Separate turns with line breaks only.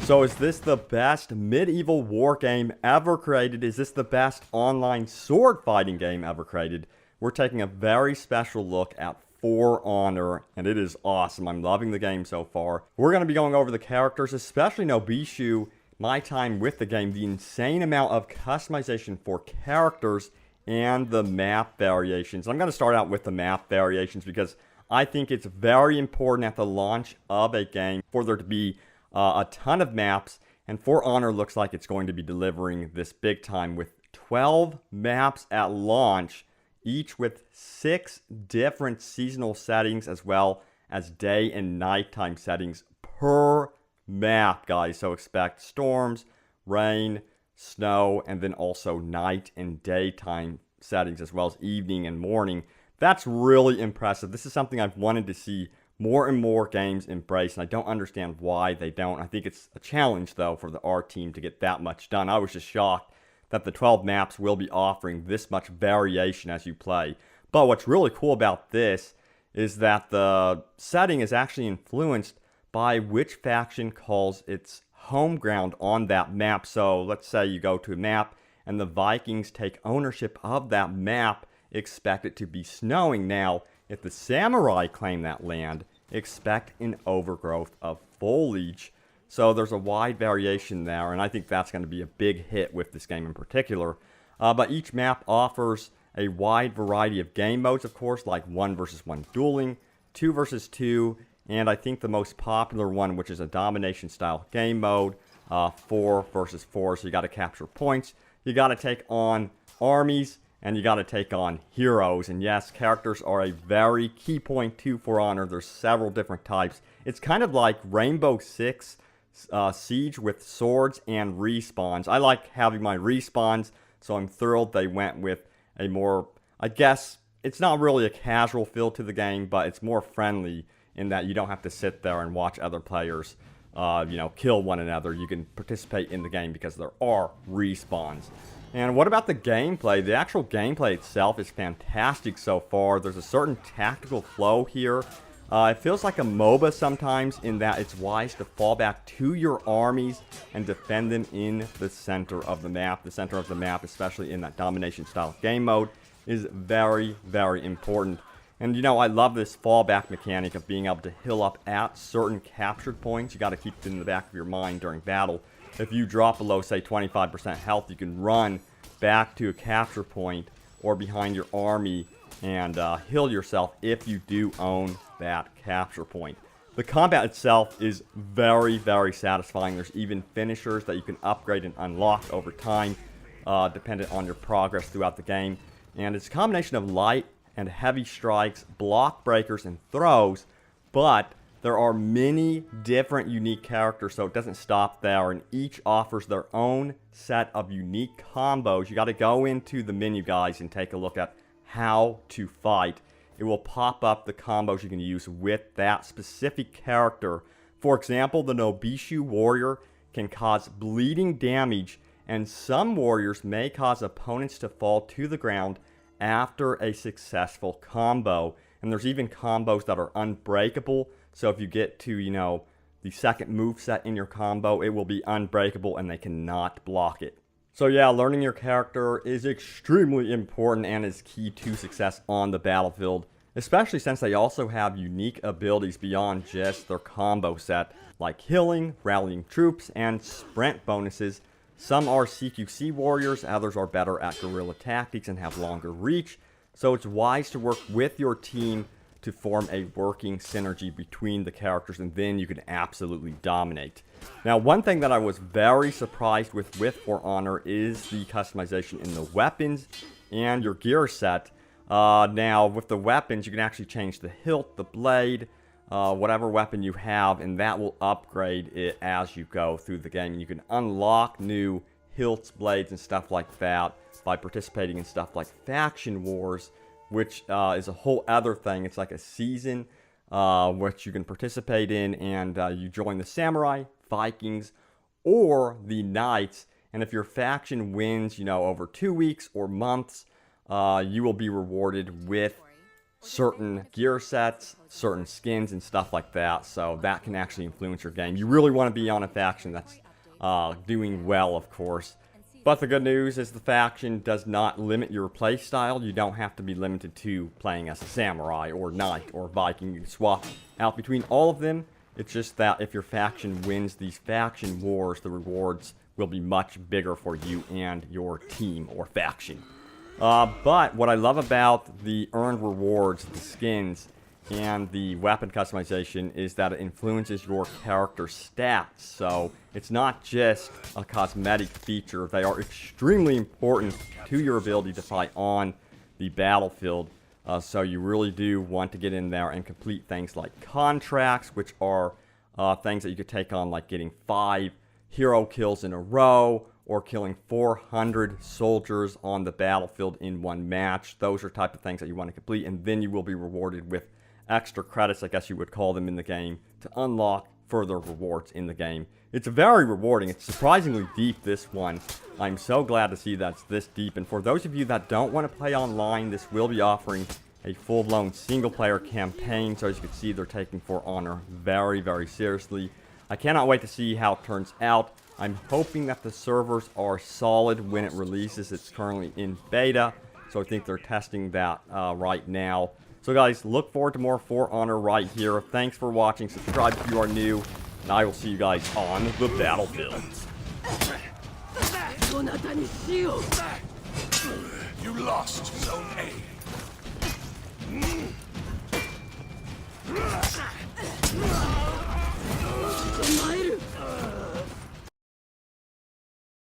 So is this the best medieval war game ever created? Is this the best online sword fighting game ever created? We're taking a very special look at For Honor, and it is awesome. I'm loving the game so far. We're going to be going over the characters, especially Nobushi, my time with the game, the insane amount of customization for characters, and the map variations. I'm going to start out with the map variations because I think it's very important at the launch of a game for there to be a ton of maps, and For Honor looks like it's going to be delivering this big time with 12 maps at launch, each with 6 different seasonal settings as well as day and nighttime settings per map, guys. So expect storms, rain, snow, and then also night and daytime settings as well as evening and morning. That's really impressive. This is something I've wanted to see more and more games embrace, and I don't understand why they don't. I think it's a challenge, though, for the R team to get that much done. I was just shocked that the 12 maps will be offering this much variation as you play. But what's really cool about this is that the setting is actually influenced by which faction calls its home ground on that map. So let's say you go to a map and the Vikings take ownership of that map, expect it to be snowing. Now, if the samurai claim that land, expect an overgrowth of foliage. So there's a wide variation there, and I think that's going to be a big hit with this game in particular. But each map offers a wide variety of game modes, of course, like 1 versus 1 dueling, 2 versus 2, and I think the most popular one, which is a domination style game mode, 4 versus 4. So you got to capture points, you got to take on armies, and you got to take on heroes. And yes, characters are a very key point to For Honor. There's several different types. It's kind of like Rainbow Six Siege with swords and respawns. I like having my respawns, so I'm thrilled they went with a more, I guess, it's not really a casual feel to the game, but it's more friendly in that you don't have to sit there and watch other players kill one another. You can participate in the game because there are respawns. And what about the gameplay? The actual gameplay itself is fantastic so far. There's a certain tactical flow here. It feels like a MOBA sometimes in that it's wise to fall back to your armies and defend them in the center of the map. The center of the map, especially in that domination style game mode, is very, very important. And I love this fallback mechanic of being able to heal up at certain captured points. You got to keep it in the back of your mind during battle. If you drop below, say, 25% health, you can run back to a capture point or behind your army and heal yourself if you do own that capture point. The combat itself is very, very satisfying. There's even finishers that you can upgrade and unlock over time, dependent on your progress throughout the game. And it's a combination of light and heavy strikes, block breakers, and throws, but there are many different unique characters, so it doesn't stop there, and each offers their own set of unique combos. You got to go into the menu, guys, and take a look at how to fight. It will pop up the combos you can use with that specific character. For example, the Nobushi warrior can cause bleeding damage, and some warriors may cause opponents to fall to the ground after a successful combo. And there's even combos that are unbreakable. So if you get to, the second moveset in your combo, it will be unbreakable and they cannot block it. So yeah, learning your character is extremely important and is key to success on the battlefield, especially since they also have unique abilities beyond just their combo set, like healing, rallying troops, and sprint bonuses. Some are CQC warriors, others are better at guerrilla tactics and have longer reach, so it's wise to work with your team to form a working synergy between the characters, and then you can absolutely dominate. Now, one thing that I was very surprised with For Honor is the customization in the weapons and your gear set. Now, with the weapons, you can actually change the hilt, the blade, whatever weapon you have, and that will upgrade it as you go through the game. You can unlock new hilts, blades, and stuff like that by participating in stuff like Faction Wars, which is a whole other thing. It's like a season which you can participate in, and you join the Samurai, Vikings, or the Knights. And if your faction wins, over 2 weeks or months, you will be rewarded with certain gear sets, certain skins, and stuff like that. So that can actually influence your game. You really want to be on a faction that's doing well, of course. But the good news is the faction does not limit your playstyle. You don't have to be limited to playing as a samurai or knight or Viking. You can swap out between all of them. It's just that if your faction wins these faction wars, the rewards will be much bigger for you and your team or faction. But what I love about the earned rewards, the skins, and the weapon customization is that it influences your character stats. So it's not just a cosmetic feature. They are extremely important to your ability to fight on the battlefield. So you really do want to get in there and complete things like contracts, which are things that you could take on, like getting 5 hero kills in a row, or killing 400 soldiers on the battlefield in one match. Those are type of things that you want to complete, and then you will be rewarded with extra credits, I guess you would call them, in the game to unlock further rewards in the game. It's very rewarding. It's surprisingly deep, this one. I'm so glad to see that's this deep. And for those of you that don't want to play online, this will be offering a full-blown single-player campaign. So as you can see, they're taking For Honor very, very seriously. I cannot wait to see how it turns out. I'm hoping that the servers are solid when it releases. It's currently in beta, so I think they're testing that right now. So guys, look forward to more For Honor right here. Thanks for watching. Subscribe if you are new, and I will see you guys on the battlefield.
You lost Zone A.